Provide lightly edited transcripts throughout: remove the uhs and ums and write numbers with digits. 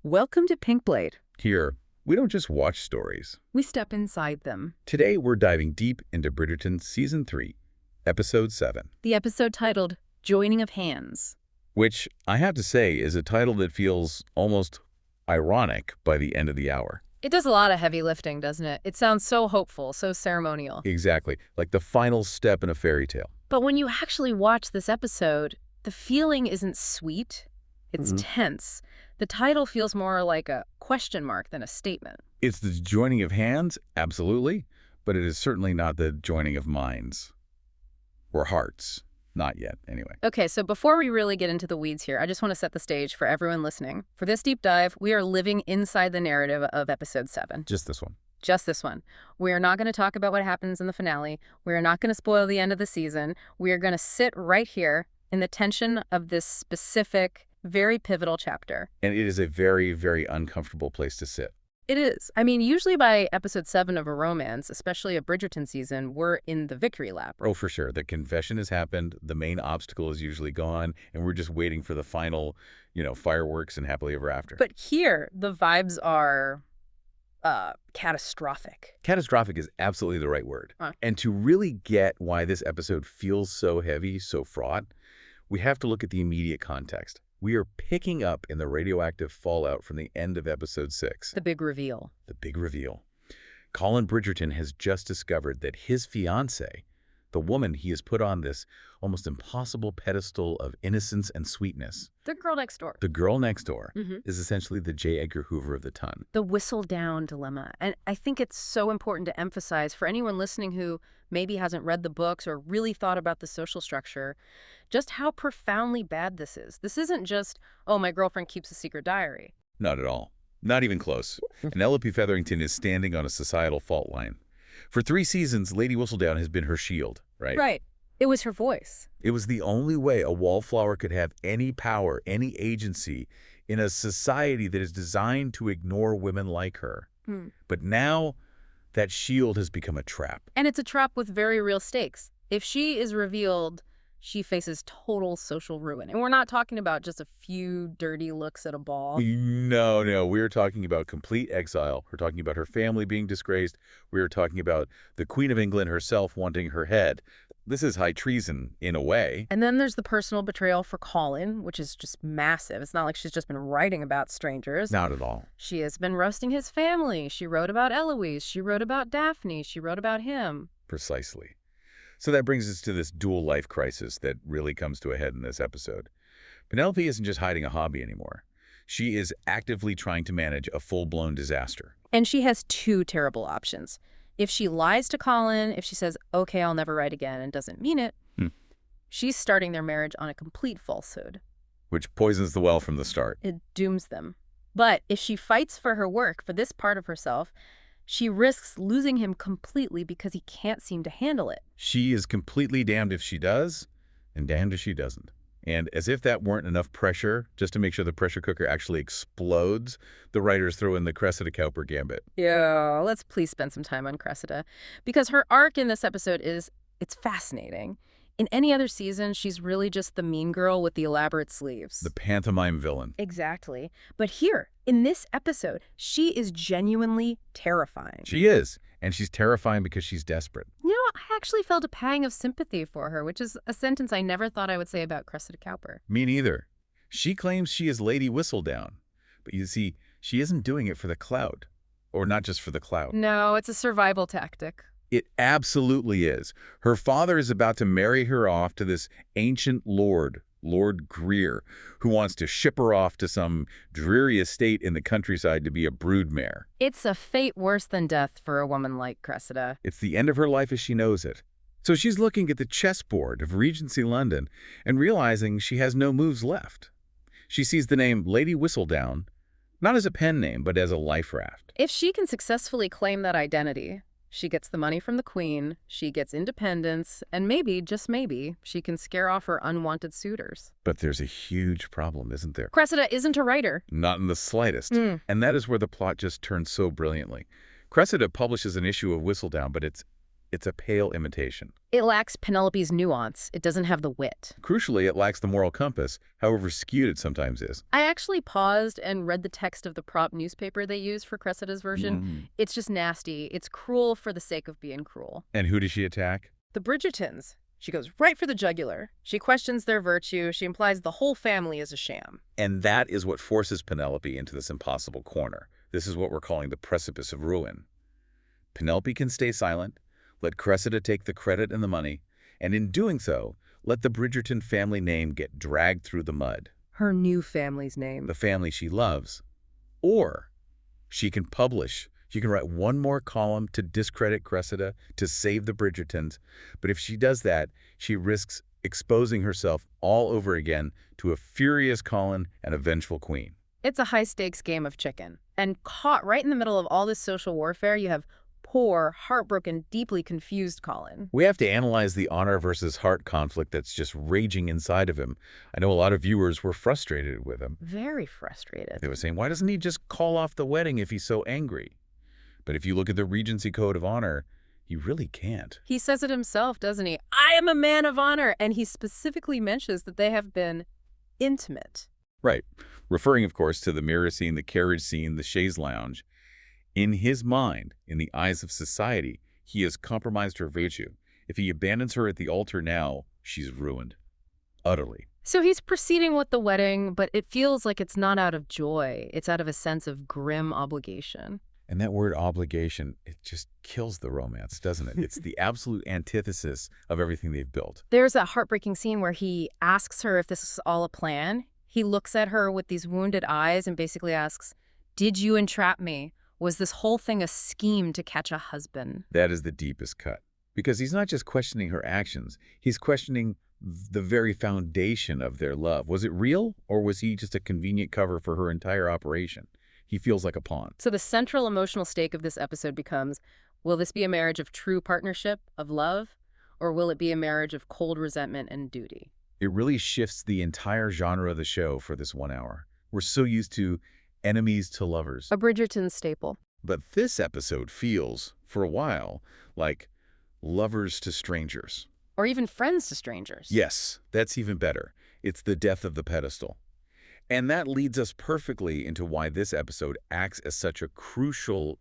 Welcome to Pink Blade. Here, we don't just watch stories. We step inside them. Today, we're diving deep into Bridgerton Season 3, Episode 7. The episode titled Joining of Hands. Which, I have to say, is a title that feels almost ironic by the end of the hour. It does a lot of heavy lifting, doesn't it? It sounds so hopeful, so ceremonial. Exactly, like the final step in a fairy tale. But when you actually watch this episode, the feeling isn't sweet. It's tense. The title feels more like a question mark than a statement. It's the joining of hands, absolutely, but it is certainly not the joining of minds. Or hearts. Not yet, anyway. Okay, so before we really get into the weeds here, I just want to set the stage for everyone listening. For this deep dive, we are living inside the narrative of Episode 7. Just this one. Just this one. We are not going to talk about what happens in the finale. We are not going to spoil the end of the season. We are going to sit right here in the tension of this specific, very pivotal chapter. And it is a very, very uncomfortable place to sit. It is. I mean, usually by Episode 7 of a romance, especially a Bridgerton season, we're in the victory lap. Oh, for sure. The confession has happened. The main obstacle is usually gone. And we're just waiting for the final, fireworks and happily ever after. But here, the vibes are catastrophic. Catastrophic is absolutely the right word. And to really get why this episode feels so heavy, so fraught, we have to look at the immediate context. We are picking up in the radioactive fallout from the end of Episode 6. The big reveal. The big reveal. Colin Bridgerton has just discovered that his fiancée, the woman he has put on this almost impossible pedestal of innocence and sweetness. The girl next door. The girl next door is essentially the J. Edgar Hoover of the ton. The Whistledown dilemma. And I think it's so important to emphasize for anyone listening who maybe hasn't read the books or really thought about the social structure, just how profoundly bad this is. This isn't just, oh, my girlfriend keeps a secret diary. Not at all. Not even close. Penelope Featherington is standing on a societal fault line. For 3 seasons, Lady Whistledown has been her shield, right? Right. It was her voice. It was the only way a wallflower could have any power, any agency in a society that is designed to ignore women like her. But now, that shield has become a trap. And it's a trap with very real stakes. If she is revealed, she faces total social ruin. And we're not talking about just a few dirty looks at a ball. No. We're talking about complete exile. We're talking about her family being disgraced. We're talking about the Queen of England herself wanting her head. This is high treason, in a way. And then there's the personal betrayal for Colin, which is just massive. It's not like she's just been writing about strangers. Not at all. She has been roasting his family. She wrote about Eloise. She wrote about Daphne. She wrote about him. Precisely. So that brings us to this dual life crisis that really comes to a head in this episode. Penelope isn't just hiding a hobby anymore. She is actively trying to manage a full-blown disaster. And she has 2 terrible options. If she lies to Colin, if she says, okay, I'll never write again, and doesn't mean it, she's starting their marriage on a complete falsehood. Which poisons the well from the start. It dooms them. But if she fights for her work, for this part of herself, she risks losing him completely because he can't seem to handle it. She is completely damned if she does, and damned if she doesn't. And as if that weren't enough pressure, just to make sure the pressure cooker actually explodes, the writers throw in the Cressida Cowper gambit. Yeah, let's please spend some time on Cressida. Because her arc in this episode it's fascinating. In any other season, she's really just the mean girl with the elaborate sleeves. The pantomime villain. Exactly. But here, in this episode, she is genuinely terrifying. She is. And she's terrifying because she's desperate. I actually felt a pang of sympathy for her, which is a sentence I never thought I would say about Cressida Cowper. Me neither. She claims she is Lady Whistledown. But you see, she isn't doing it for the clout. Or not just for the clout. No, it's a survival tactic. It absolutely is. Her father is about to marry her off to this ancient lord, Lord Greer, who wants to ship her off to some dreary estate in the countryside to be a broodmare. It's a fate worse than death for a woman like Cressida. It's the end of her life as she knows it. So she's looking at the chessboard of Regency London and realizing she has no moves left. She sees the name Lady Whistledown, not as a pen name, but as a life raft. If she can successfully claim that identity, she gets the money from the Queen, she gets independence, and maybe, just maybe, she can scare off her unwanted suitors. But there's a huge problem, isn't there? Cressida isn't a writer. Not in the slightest. And that is where the plot just turns so brilliantly. Cressida publishes an issue of Whistledown, but it's It's a pale imitation. It lacks Penelope's nuance. It doesn't have the wit. Crucially, it lacks the moral compass, however skewed it sometimes is. I actually paused and read the text of the prop newspaper they use for Cressida's version. It's just nasty. It's cruel for the sake of being cruel. And who does she attack? The Bridgertons. She goes right for the jugular. She questions their virtue. She implies the whole family is a sham. And that is what forces Penelope into this impossible corner. This is what we're calling the precipice of ruin. Penelope can stay silent, let Cressida take the credit and the money, and in doing so, let the Bridgerton family name get dragged through the mud. Her new family's name. The family she loves. Or she can publish. She can write one more column to discredit Cressida, to save the Bridgertons. But if she does that, she risks exposing herself all over again to a furious Colin and a vengeful queen. It's a high-stakes game of chicken. And caught right in the middle of all this social warfare, you have poor, heartbroken, deeply confused Colin. We have to analyze the honor versus heart conflict that's just raging inside of him. I know a lot of viewers were frustrated with him. Very frustrated. They were saying, why doesn't he just call off the wedding if he's so angry? But if you look at the Regency Code of Honor, he really can't. He says it himself, doesn't he? I am a man of honor. And he specifically mentions that they have been intimate. Right. Referring, of course, to the mirror scene, the carriage scene, the chaise lounge. In his mind, in the eyes of society, he has compromised her virtue. If he abandons her at the altar now, she's ruined. Utterly. So he's proceeding with the wedding, but it feels like it's not out of joy. It's out of a sense of grim obligation. And that word obligation, it just kills the romance, doesn't it? It's the absolute antithesis of everything they've built. There's that heartbreaking scene where he asks her if this is all a plan. He looks at her with these wounded eyes and basically asks, did you entrap me? Was this whole thing a scheme to catch a husband? That is the deepest cut. Because he's not just questioning her actions. He's questioning the very foundation of their love. Was it real, or was he just a convenient cover for her entire operation? He feels like a pawn. So the central emotional stake of this episode becomes, will this be a marriage of true partnership, of love, or will it be a marriage of cold resentment and duty? It really shifts the entire genre of the show for this 1 hour. We're so used to enemies to lovers. A Bridgerton staple. But this episode feels, for a while, like lovers to strangers. Or even friends to strangers. Yes, that's even better. It's the death of the pedestal. And that leads us perfectly into why this episode acts as such a crucial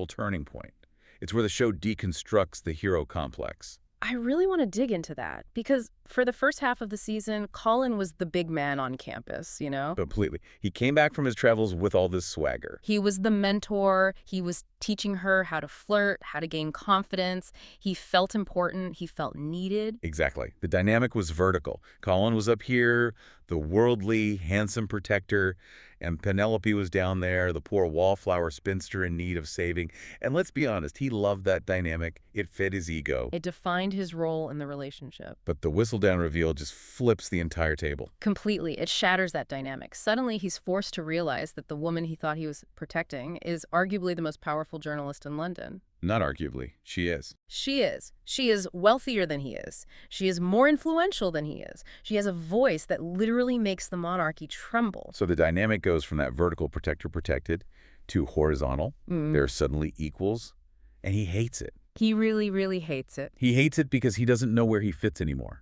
turning point. It's where the show deconstructs the hero complex. I really want to dig into that because for the first half of the season, Colin was the big man on campus, you know? Completely. He came back from his travels with all this swagger. He was the mentor. He was teaching her how to flirt, how to gain confidence. He felt important. He felt needed. Exactly. The dynamic was vertical. Colin was up here, the worldly, handsome protector, and Penelope was down there, the poor wallflower spinster in need of saving. And let's be honest, he loved that dynamic. It fed his ego. It defined his role in the relationship. But the Whistledown reveal just flips the entire table. Completely. It shatters that dynamic. Suddenly, he's forced to realize that the woman he thought he was protecting is arguably the most powerful journalist in London. Not arguably. She is. She is. She is wealthier than he is. She is more influential than he is. She has a voice that literally makes the monarchy tremble. So the dynamic goes from that vertical protector-protected to horizontal. They're suddenly equals, and he hates it. He really, really hates it. He hates it because he doesn't know where he fits anymore.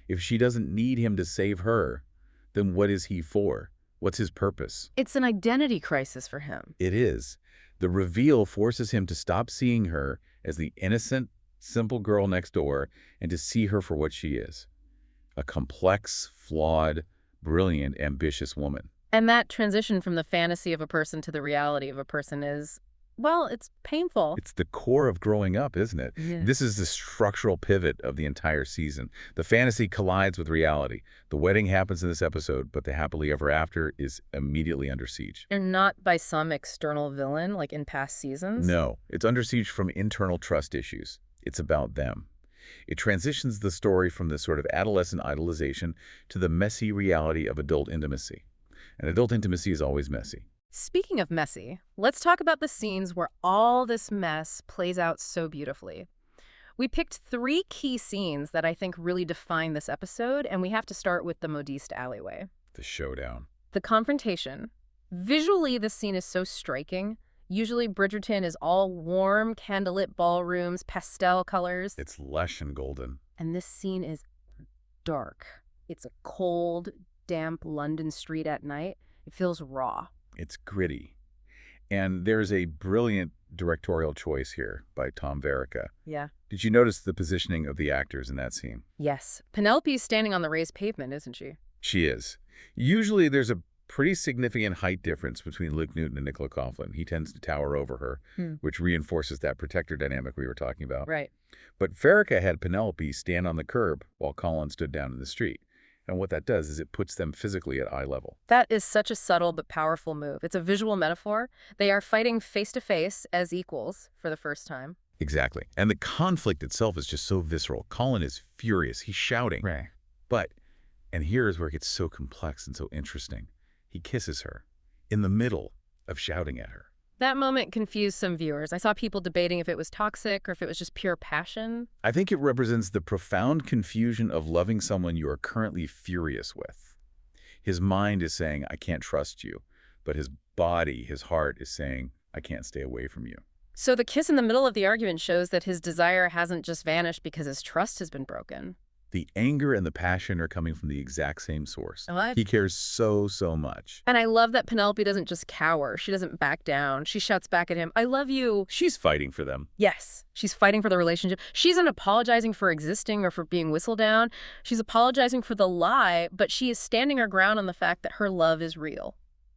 If she doesn't need him to save her, then what is he for? What's his purpose? It's an identity crisis for him. It is. The reveal forces him to stop seeing her as the innocent, simple girl next door and to see her for what she is. A complex, flawed, brilliant, ambitious woman. And that transition from the fantasy of a person to the reality of a person is, well, it's painful. It's the core of growing up, isn't it? Yeah. This is the structural pivot of the entire season. The fantasy collides with reality. The wedding happens in this episode, but the happily ever after is immediately under siege. And not by some external villain like in past seasons. No, it's under siege from internal trust issues. It's about them. It transitions the story from this sort of adolescent idolization to the messy reality of adult intimacy. And adult intimacy is always messy. Speaking of messy, let's talk about the scenes where all this mess plays out so beautifully. We picked 3 key scenes that I think really define this episode, and we have to start with the Modiste alleyway. The showdown. The confrontation. Visually, this scene is so striking. Usually Bridgerton is all warm, candlelit ballrooms, pastel colors. It's lush and golden. And this scene is dark. It's a cold, damp London street at night. It feels raw. It's gritty. And there's a brilliant directorial choice here by Tom Verica. Yeah. Did you notice the positioning of the actors in that scene? Yes. Penelope's standing on the raised pavement, isn't she? She is. Usually there's a pretty significant height difference between Luke Newton and Nicola Coughlan. He tends to tower over her, which reinforces that protector dynamic we were talking about. Right. But Verica had Penelope stand on the curb while Colin stood down in the street. And what that does is it puts them physically at eye level. That is such a subtle but powerful move. It's a visual metaphor. They are fighting face-to-face as equals for the first time. Exactly. And the conflict itself is just so visceral. Colin is furious. He's shouting. Right. But, and here is where it gets so complex and so interesting, he kisses her in the middle of shouting at her. That moment confused some viewers. I saw people debating if it was toxic or if it was just pure passion. I think it represents the profound confusion of loving someone you are currently furious with. His mind is saying, I can't trust you, but his body, his heart is saying, I can't stay away from you. So the kiss in the middle of the argument shows that his desire hasn't just vanished because his trust has been broken. The anger and the passion are coming from the exact same source. What? He cares so much. And I love that Penelope doesn't just cower. She doesn't back down. She shouts back at him, I love you. She's fighting for them. Yes, she's fighting for the relationship. She isn't apologizing for existing or for being Whistledown. She's apologizing for the lie, but she is standing her ground on the fact that her love is real.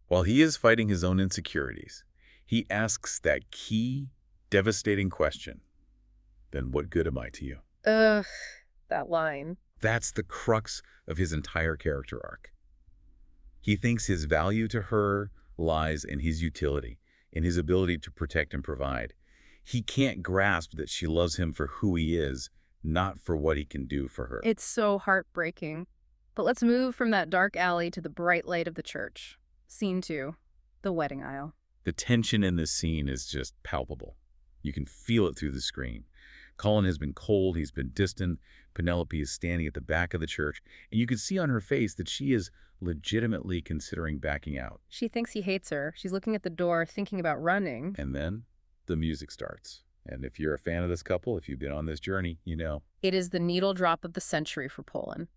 While he is fighting his own insecurities, he asks that key, devastating question, then what good am I to you? Ugh. That line. That's the crux of his entire character arc. He thinks his value to her lies in his utility, in his ability to protect and provide. He can't grasp that she loves him for who he is, not for what he can do for her. It's so heartbreaking. But let's move from that dark alley to the bright light of the church. Scene 2, the wedding aisle. The tension in this scene is just palpable. You can feel it through the screen. Colin has been cold, he's been distant. Penelope is standing at the back of the church, and you can see on her face that she is legitimately considering backing out. She thinks he hates her. She's looking at the door, thinking about running. And then the music starts. And if you're a fan of this couple, if you've been on this journey, you know. It is the needle drop of the century for Poland.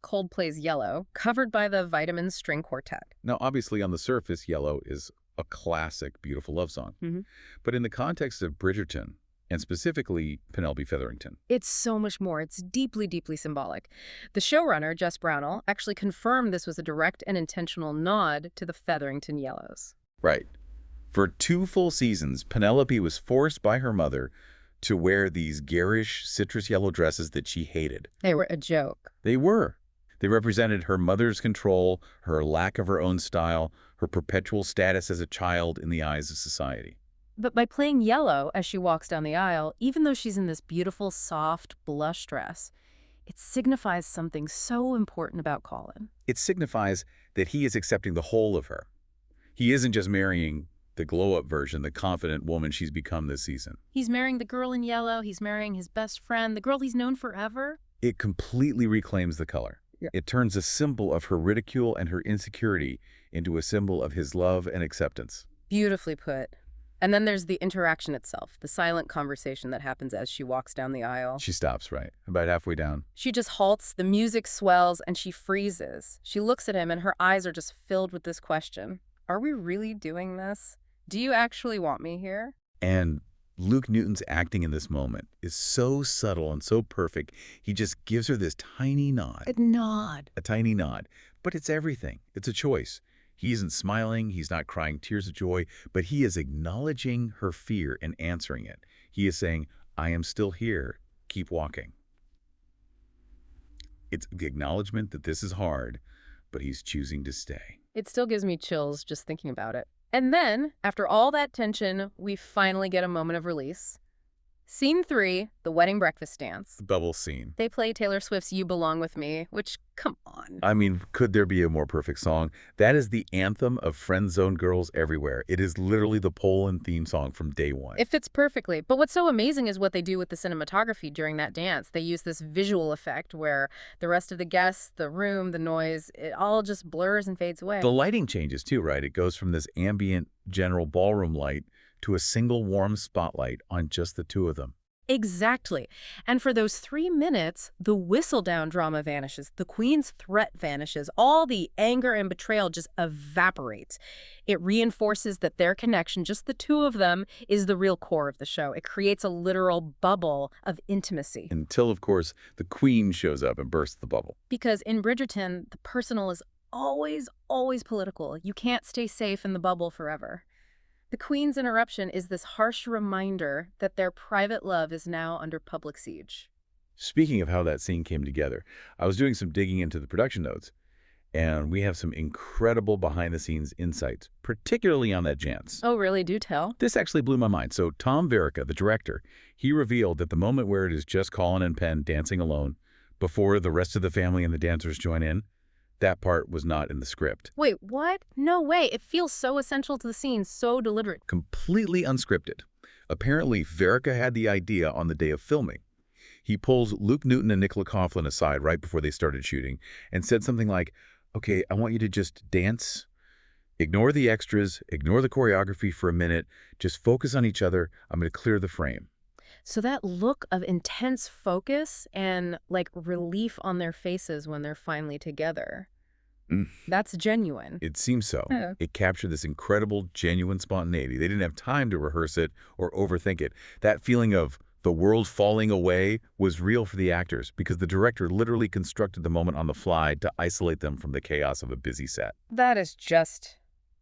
Coldplay's Yellow, covered by the Vitamins String Quartet. Now, obviously, on the surface, Yellow is a classic, beautiful love song. But in the context of Bridgerton, and specifically Penelope Featherington, it's so much more. It's deeply, deeply symbolic. The showrunner, Jess Brownell, actually confirmed this was a direct and intentional nod to the Featherington Yellows. Right. For 2 full seasons, Penelope was forced by her mother to wear these garish citrus yellow dresses that she hated. They were a joke. They were. They represented her mother's control, her lack of her own style, her perpetual status as a child in the eyes of society. But by playing Yellow as she walks down the aisle, even though she's in this beautiful, soft blush dress, it signifies something so important about Colin. It signifies that he is accepting the whole of her. He isn't just marrying the glow-up version, the confident woman she's become this season. He's marrying the girl in yellow. He's marrying his best friend, the girl he's known forever. It completely reclaims the color. Yeah. It turns a symbol of her ridicule and her insecurity into a symbol of his love and acceptance. Beautifully put. And then there's the interaction itself, the silent conversation that happens as she walks down the aisle. She stops, right? About halfway down. She just halts, the music swells, and she freezes. She looks at him, and her eyes are just filled with this question. Are we really doing this? Do you actually want me here? And Luke Newton's acting in this moment is so subtle and so perfect. He just gives her this tiny nod. A nod. A tiny nod. But it's everything. It's a choice. He isn't smiling, he's not crying tears of joy, but he is acknowledging her fear and answering it. He is saying, I am still here, keep walking. It's the acknowledgement that this is hard, but he's choosing to stay. It still gives me chills just thinking about it. And then, after all that tension, we finally get a moment of release. Scene 3, the wedding breakfast dance. The bubble scene. They play Taylor Swift's You Belong With Me, which, come on. I mean, could there be a more perfect song? That is the anthem of friend-zoned girls everywhere. It is literally the Poland theme song from day one. It fits perfectly. But what's so amazing is what they do with the cinematography during that dance. They use this visual effect where the rest of the guests, the room, the noise, it all just blurs and fades away. The lighting changes too, right? It goes from this ambient general ballroom light to a single warm spotlight on just the two of them. Exactly. And for those 3 minutes, the Whistledown drama vanishes. The Queen's threat vanishes. All the anger and betrayal just evaporates. It reinforces that their connection, just the two of them, is the real core of the show. It creates a literal bubble of intimacy. Until, of course, the Queen shows up and bursts the bubble. Because in Bridgerton, the personal is always, always political. You can't stay safe in the bubble forever. The Queen's interruption is this harsh reminder that their private love is now under public siege. Speaking of how that scene came together, I was doing some digging into the production notes, and we have some incredible behind-the-scenes insights, particularly on that Jance. Oh, really? Do tell. This actually blew my mind. So Tom Verica, the director, he revealed that the moment where it is just Colin and Penn dancing alone, before the rest of the family and the dancers join in, that part was not in the script. Wait, what? No way. It feels so essential to the scene, so deliberate. Completely unscripted. Apparently, Verica had the idea on the day of filming. He pulls Luke Newton and Nicola Coughlan aside right before they started shooting and said something like, okay, I want you to just dance, ignore the extras, ignore the choreography for a minute, just focus on each other. I'm going to clear the frame. So that look of intense focus and, like, relief on their faces when they're finally together, that's genuine. It seems so. Yeah. It captured this incredible, genuine spontaneity. They didn't have time to rehearse it or overthink it. That feeling of the world falling away was real for the actors because the director literally constructed the moment on the fly to isolate them from the chaos of a busy set.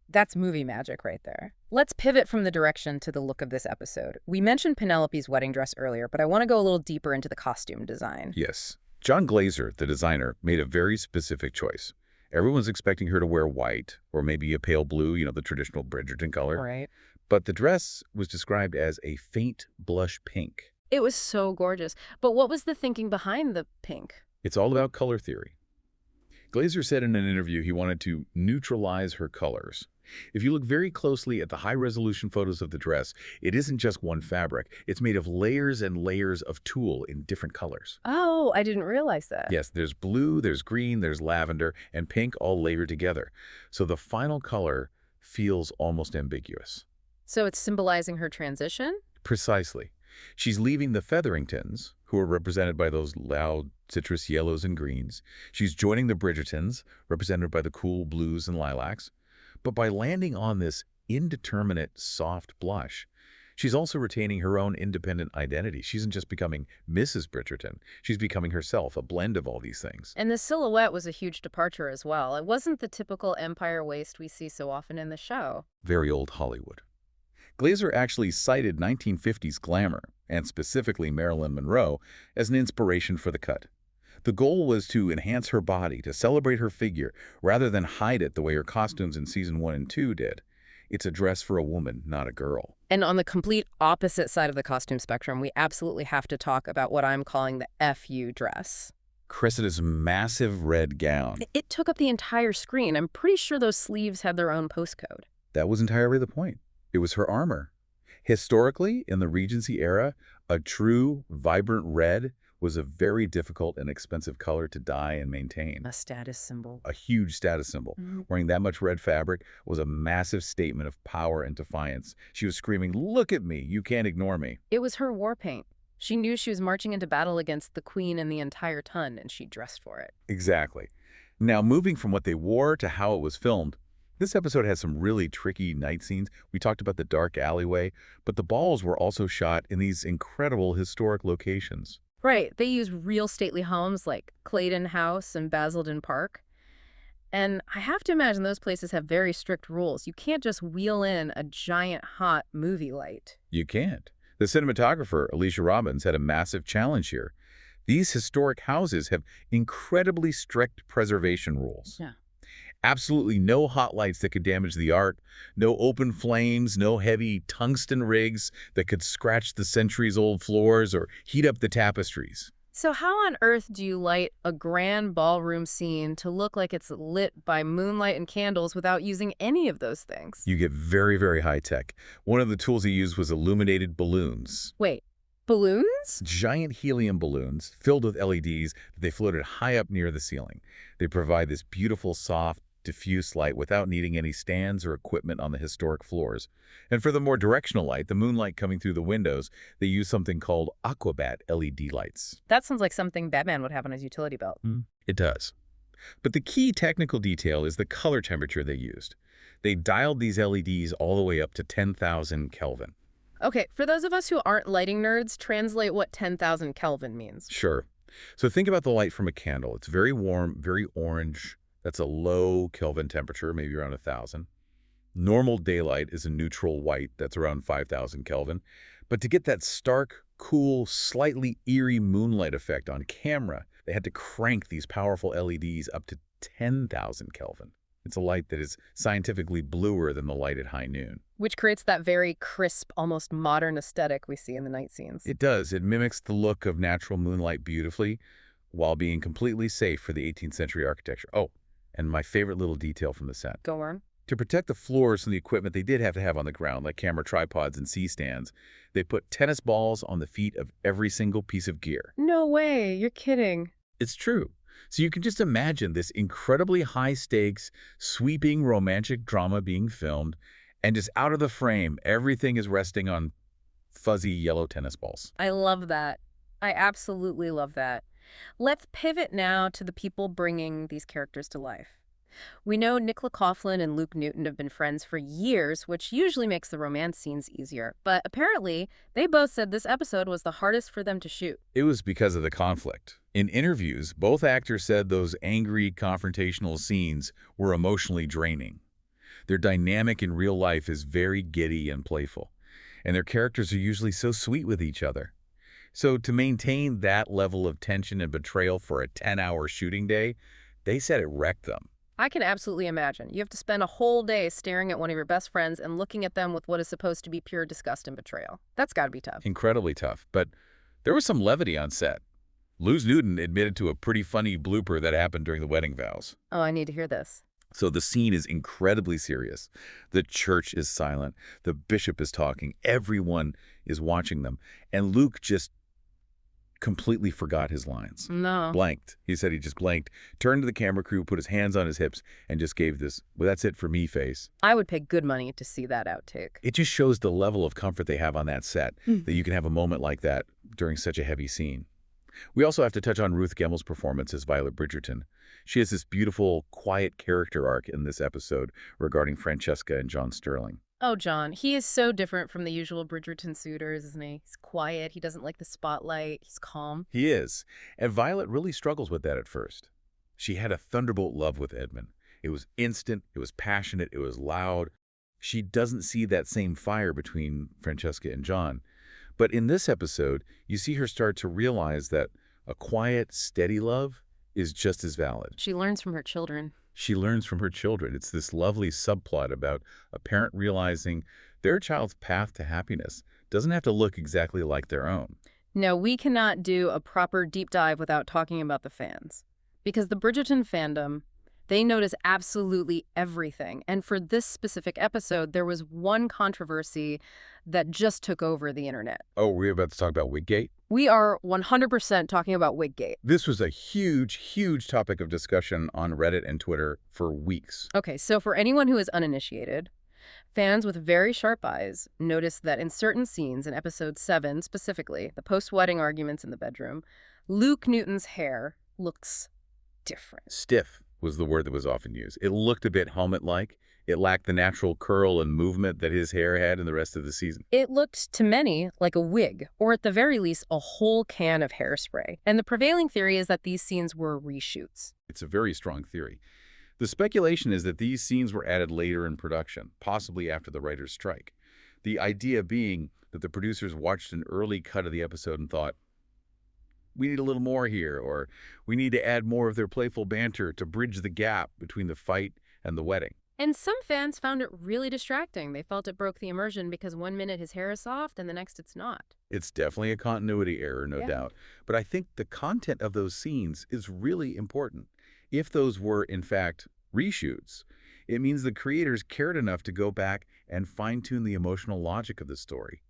That's movie magic right there. Let's pivot from the direction to the look of this episode. We mentioned Penelope's wedding dress earlier, but I want to go a little deeper into the costume design. Yes. John Glazer, the designer, made a very specific choice. Everyone's expecting her to wear white or maybe a pale blue, the traditional Bridgerton color. Right. But the dress was described as a faint blush pink. It was so gorgeous. But what was the thinking behind the pink? It's all about color theory. Glazer said in an interview he wanted to neutralize her colors. If you look very closely at the high-resolution photos of the dress, it isn't just one fabric. It's made of layers and layers of tulle in different colors. Oh, I didn't realize that. Yes, there's blue, there's green, there's lavender, and pink all layered together. So the final color feels almost ambiguous. So it's symbolizing her transition? Precisely. She's leaving the Featheringtons, who are represented by those loud citrus yellows and greens. She's joining the Bridgertons, represented by the cool blues and lilacs. But by landing on this indeterminate, soft blush, she's also retaining her own independent identity. She isn't just becoming Mrs. Bridgerton. She's becoming herself, a blend of all these things. And the silhouette was a huge departure as well. It wasn't the typical empire waist we see so often in the show. Very old Hollywood. Glazer actually cited 1950s glamour, and specifically Marilyn Monroe, as an inspiration for the cut. The goal was to enhance her body, to celebrate her figure, rather than hide it the way her costumes in season 1 and 2 did. It's a dress for a woman, not a girl. And on the complete opposite side of the costume spectrum, we absolutely have to talk about what I'm calling the FU dress. Cressida's massive red gown. It took up the entire screen. I'm pretty sure those sleeves had their own postcode. That was entirely the point. It was her armor. Historically, in the Regency era, a true, vibrant red was a very difficult and expensive color to dye and maintain. A status symbol. A huge status symbol. Wearing that much red fabric was a massive statement of power and defiance. She was screaming, "Look at me, you can't ignore me." It was her war paint. She knew she was marching into battle against the Queen and the entire ton, and she dressed for it. Exactly. Now, moving from what they wore to how it was filmed, this episode has some really tricky night scenes. We talked about the dark alleyway, but the balls were also shot in these incredible historic locations. Right. They use real stately homes like Claydon House and Basildon Park. And I have to imagine those places have very strict rules. You can't just wheel in a giant hot movie light. You can't. The cinematographer, Alicia Robbins, had a massive challenge here. These historic houses have incredibly strict preservation rules. Yeah. Absolutely no hot lights that could damage the art, no open flames, no heavy tungsten rigs that could scratch the centuries-old floors or heat up the tapestries. So how on earth do you light a grand ballroom scene to look like it's lit by moonlight and candles without using any of those things? You get very, very high tech. One of the tools he used was illuminated balloons. Wait, balloons? Giant helium balloons filled with LEDs that they floated high up near the ceiling. They provide this beautiful, soft, diffuse light without needing any stands or equipment on the historic floors. And for the more directional light, the moonlight coming through the windows, they use something called Aquabat LED lights. That sounds like something Batman would have on his utility belt. It does. But the key technical detail is the color temperature they used. They dialed these LEDs all the way up to 10,000 Kelvin. Okay, for those of us who aren't lighting nerds, translate what 10,000 Kelvin means. Sure. So think about the light from a candle. It's very warm, very orange. That's a low Kelvin temperature, maybe around 1,000. Normal daylight is a neutral white. That's around 5,000 Kelvin. But to get that stark, cool, slightly eerie moonlight effect on camera, they had to crank these powerful LEDs up to 10,000 Kelvin. It's a light that is scientifically bluer than the light at high noon. Which creates that very crisp, almost modern aesthetic we see in the night scenes. It does. It mimics the look of natural moonlight beautifully while being completely safe for the 18th century architecture. Oh, and my favorite little detail from the set. Go on. To protect the floors from the equipment they did have to have on the ground, like camera tripods and C-stands, they put tennis balls on the feet of every single piece of gear. No way. You're kidding. It's true. So you can just imagine this incredibly high-stakes, sweeping romantic drama being filmed, and just out of the frame, everything is resting on fuzzy yellow tennis balls. I love that. I absolutely love that. Let's pivot now to the people bringing these characters to life. We know Nicola Coughlan and Luke Newton have been friends for years, which usually makes the romance scenes easier. But apparently, they both said this episode was the hardest for them to shoot. It was because of the conflict. In interviews, both actors said those angry, confrontational scenes were emotionally draining. Their dynamic in real life is very giddy and playful, and their characters are usually so sweet with each other. So to maintain that level of tension and betrayal for a 10-hour shooting day, they said it wrecked them. I can absolutely imagine. You have to spend a whole day staring at one of your best friends and looking at them with what is supposed to be pure disgust and betrayal. That's got to be tough. Incredibly tough, but there was some levity on set. Luz Newton admitted to a pretty funny blooper that happened during the wedding vows. Oh, I need to hear this. So the scene is incredibly serious. The church is silent. The bishop is talking. Everyone is watching them. And Luke just completely forgot his lines. No. Blanked. He said he just blanked, turned to the camera crew, put his hands on his hips, and just gave this, well, that's it for me face. I would pay good money to see that outtake. It just shows the level of comfort they have on that set, that you can have a moment like that during such a heavy scene. We also have to touch on Ruth Gemmel's performance as Violet Bridgerton. She has this beautiful, quiet character arc in this episode regarding Francesca and John Sterling. Oh, John. He is so different from the usual Bridgerton suitors, isn't he? He's quiet. He doesn't like the spotlight. He's calm. He is. And Violet really struggles with that at first. She had a thunderbolt love with Edmund. It was instant. It was passionate. It was loud. She doesn't see that same fire between Francesca and John. But in this episode, you see her start to realize that a quiet, steady love is just as valid. She learns from her children. She learns from her children. It's this lovely subplot about a parent realizing their child's path to happiness doesn't have to look exactly like their own. No, we cannot do a proper deep dive without talking about the fans. Because the Bridgerton fandom, they notice absolutely everything. And for this specific episode, there was one controversy that just took over the internet. Oh, we're about to talk about Wiggate? We are 100% talking about Wiggate. This was a huge, huge topic of discussion on Reddit and Twitter for weeks. Okay, so for anyone who is uninitiated, fans with very sharp eyes noticed that in certain scenes, in episode 7 specifically, the post-wedding arguments in the bedroom, Luke Newton's hair looks different. Stiff was the word that was often used. It looked a bit helmet-like. It lacked the natural curl and movement that his hair had in the rest of the season. It looked, to many, like a wig, or at the very least, a whole can of hairspray. And the prevailing theory is that these scenes were reshoots. It's a very strong theory. The speculation is that these scenes were added later in production, possibly after the writer's strike. The idea being that the producers watched an early cut of the episode and thought, we need a little more here, or we need to add more of their playful banter to bridge the gap between the fight and the wedding. And some fans found it really distracting. They felt it broke the immersion because one minute his hair is soft and the next it's not. It's definitely a continuity error, no doubt. But I think the content of those scenes is really important. If those were, in fact, reshoots, it means the creators cared enough to go back and fine-tune the emotional logic of the story.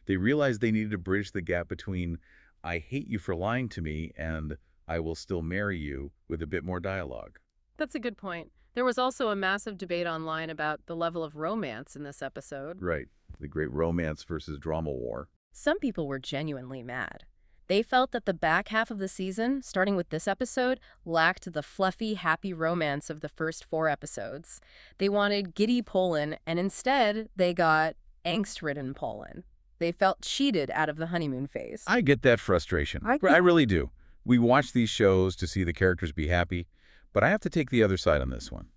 They realized they needed to bridge the gap between I hate you for lying to me and I will still marry you with a bit more dialogue. That's a good point. There was also a massive debate online about the level of romance in this episode. Right. The great romance versus drama war. Some people were genuinely mad. They felt that the back half of the season, starting with this episode, lacked the fluffy, happy romance of the first 4 episodes. They wanted giddy Poland, and instead they got angst-ridden Poland. They felt cheated out of the honeymoon phase. I get that frustration. I really do. We watch these shows to see the characters be happy, but I have to take the other side on this one.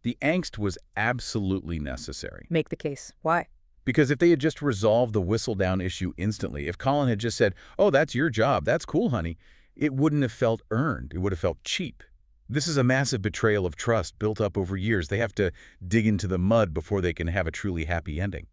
The angst was absolutely necessary. Make the case. Why? Because if they had just resolved the Whistledown issue instantly, if Colin had just said, "Oh, that's your job, that's cool, honey," it wouldn't have felt earned. It would have felt cheap. This is a massive betrayal of trust built up over years. They have to dig into the mud before they can have a truly happy ending.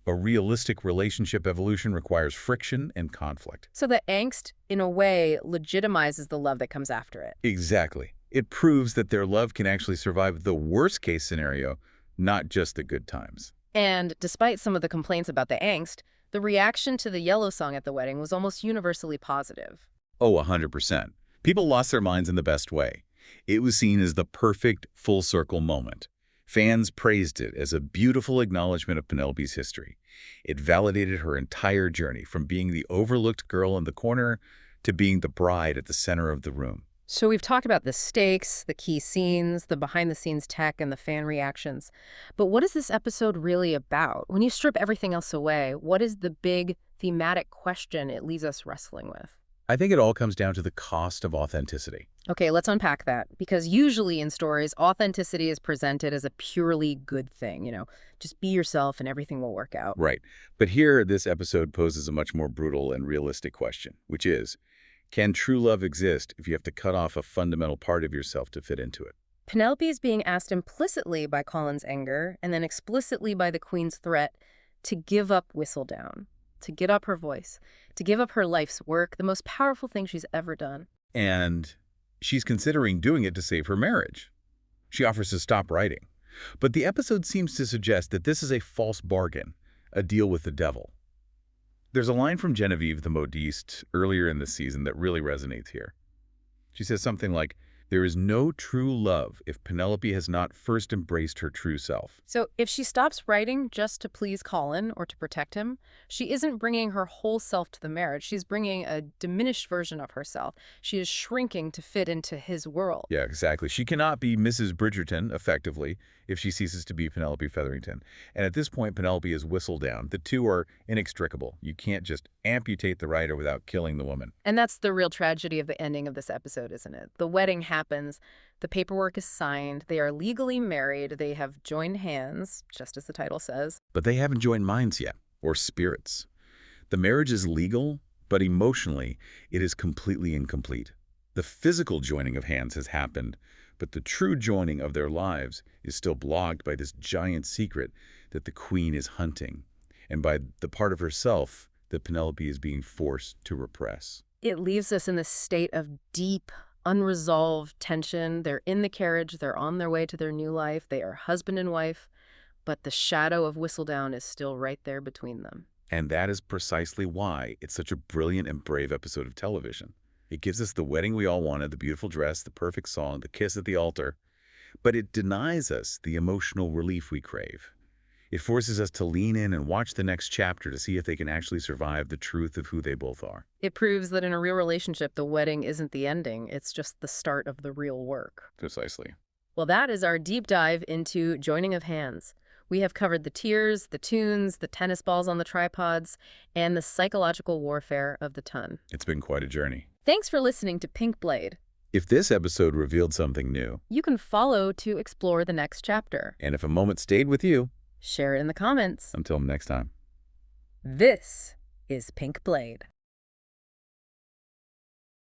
A realistic relationship evolution requires friction and conflict. So the angst, in a way, legitimizes the love that comes after it. Exactly. It proves that their love can actually survive the worst-case scenario, not just the good times. And despite some of the complaints about the angst, the reaction to the Yellow song at the wedding was almost universally positive. Oh, 100%. People lost their minds in the best way. It was seen as the perfect full-circle moment. Fans praised it as a beautiful acknowledgement of Penelope's history. It validated her entire journey from being the overlooked girl in the corner to being the bride at the center of the room. So we've talked about the stakes, the key scenes, the behind-the-scenes tech, and the fan reactions. But what is this episode really about? When you strip everything else away, what is the big thematic question it leaves us wrestling with? I think it all comes down to the cost of authenticity. Okay, let's unpack that. Because usually in stories, authenticity is presented as a purely good thing. Just be yourself and everything will work out. Right. But here, this episode poses a much more brutal and realistic question, which is, can true love exist if you have to cut off a fundamental part of yourself to fit into it? Penelope is being asked implicitly by Colin's anger and then explicitly by the Queen's threat to give up Whistledown, to give up her voice, to give up her life's work, the most powerful thing she's ever done. And she's considering doing it to save her marriage. She offers to stop writing. But the episode seems to suggest that this is a false bargain, a deal with the devil. There's a line from Genevieve the modiste earlier in the season that really resonates here. She says something like, "There is no true love if Penelope has not first embraced her true self." So if she stops writing just to please Colin or to protect him, she isn't bringing her whole self to the marriage. She's bringing a diminished version of herself. She is shrinking to fit into his world. Yeah, exactly. She cannot be Mrs. Bridgerton, effectively, if she ceases to be Penelope Featherington. And at this point, Penelope is Whistledown. The two are inextricable. You can't just amputate the writer without killing the woman. And that's the real tragedy of the ending of this episode, isn't it? The wedding happens, the paperwork is signed, they are legally married, they have joined hands, just as the title says. But they haven't joined minds yet, or spirits. The marriage is legal, but emotionally, it is completely incomplete. The physical joining of hands has happened, but the true joining of their lives is still blocked by this giant secret that the Queen is hunting, and by the part of herself that Penelope is being forced to repress. It leaves us in this state of deep, unresolved tension. They're in the carriage, they're on their way to their new life, they are husband and wife, but the shadow of Whistledown is still right there between them. And that is precisely why it's such a brilliant and brave episode of television. It gives us the wedding we all wanted, the beautiful dress, the perfect song, the kiss at the altar, but it denies us the emotional relief we crave. It forces us to lean in and watch the next chapter to see if they can actually survive the truth of who they both are. It proves that in a real relationship, the wedding isn't the ending, it's just the start of the real work. Precisely. Well, that is our deep dive into Joining of Hands. We have covered the tears, the tunes, the tennis balls on the tripods, and the psychological warfare of the ton. It's been quite a journey. Thanks for listening to Pink Blade. If this episode revealed something new, you can follow to explore the next chapter. And if a moment stayed with you, share it in the comments. Until next time. This is Pink Blade.